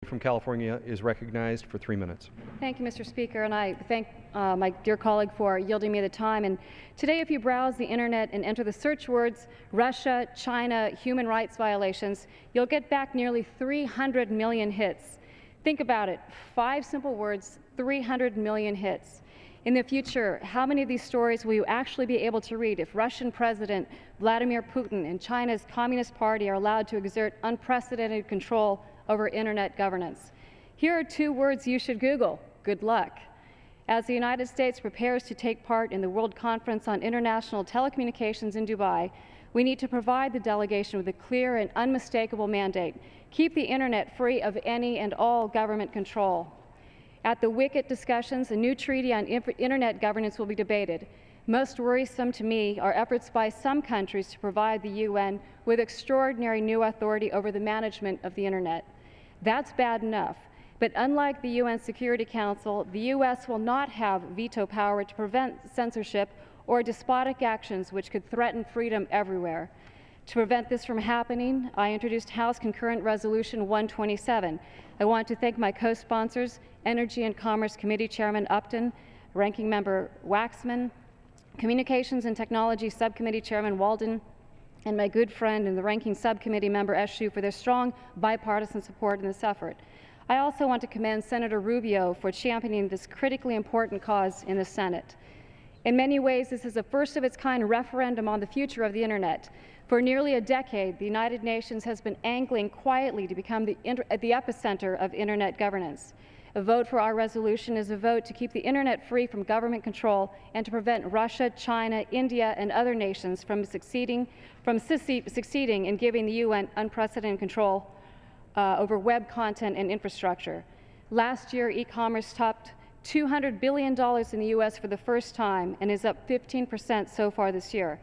from California is recognized for 3 minutes. Thank you, Mr. Speaker, and I thank my dear colleague for yielding me the time. And today, if you browse the internet and enter the search words Russia, China, human rights violations, you'll get back nearly 300 million hits. Think about it, 5 simple words, 300 million hits. In the future, how many of these stories will you actually be able to read if Russian President Vladimir Putin and China's Communist Party are allowed to exert unprecedented control over internet governance? Here are 2 words you should Google. Good luck. As the United States prepares to take part in the World Conference on International Telecommunications in Dubai, we need to provide the delegation with a clear and unmistakable mandate. Keep the internet free of any and all government control. At the WICET discussions, a new treaty on internet governance will be debated. Most worrisome to me are efforts by some countries to provide the UN with extraordinary new authority over the management of the internet. That's bad enough, but unlike the UN Security Council, the U.S. will not have veto power to prevent censorship or despotic actions which could threaten freedom everywhere. To prevent this from happening, I introduced House Concurrent Resolution 127. I want to thank my co-sponsors, Energy and Commerce Committee Chairman Upton, Ranking Member Waxman, Communications and Technology Subcommittee Chairman Walden, and my good friend and the Ranking Subcommittee Member Eshoo for their strong bipartisan support in this effort. I also want to commend Senator Rubio for championing this critically important cause in the Senate. In many ways, this is a first-of-its-kind referendum on the future of the Internet. For nearly a decade, the United Nations has been angling quietly to become the epicenter of Internet governance. A vote for our resolution is a vote to keep the Internet free from government control and to prevent Russia, China, India, and other nations from succeeding in giving the UN unprecedented control over web content and infrastructure. Last year, e-commerce topped $200 billion in the U.S. for the first time and is up 15% so far this year.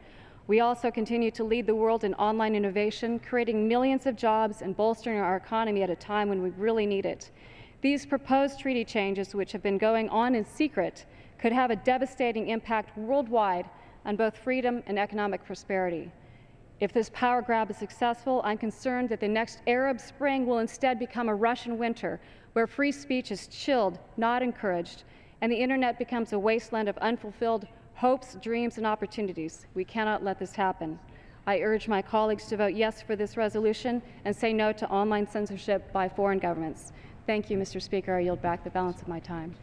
We also continue to lead the world in online innovation, creating millions of jobs and bolstering our economy at a time when we really need it. These proposed treaty changes, which have been going on in secret, could have a devastating impact worldwide on both freedom and economic prosperity. If this power grab is successful, I'm concerned that the next Arab Spring will instead become a Russian winter, where free speech is chilled, not encouraged, and the Internet becomes a wasteland of unfulfilled hopes, dreams, and opportunities. We cannot let this happen. I urge my colleagues to vote yes for this resolution and say no to online censorship by foreign governments. Thank you, Mr. Speaker. I yield back the balance of my time.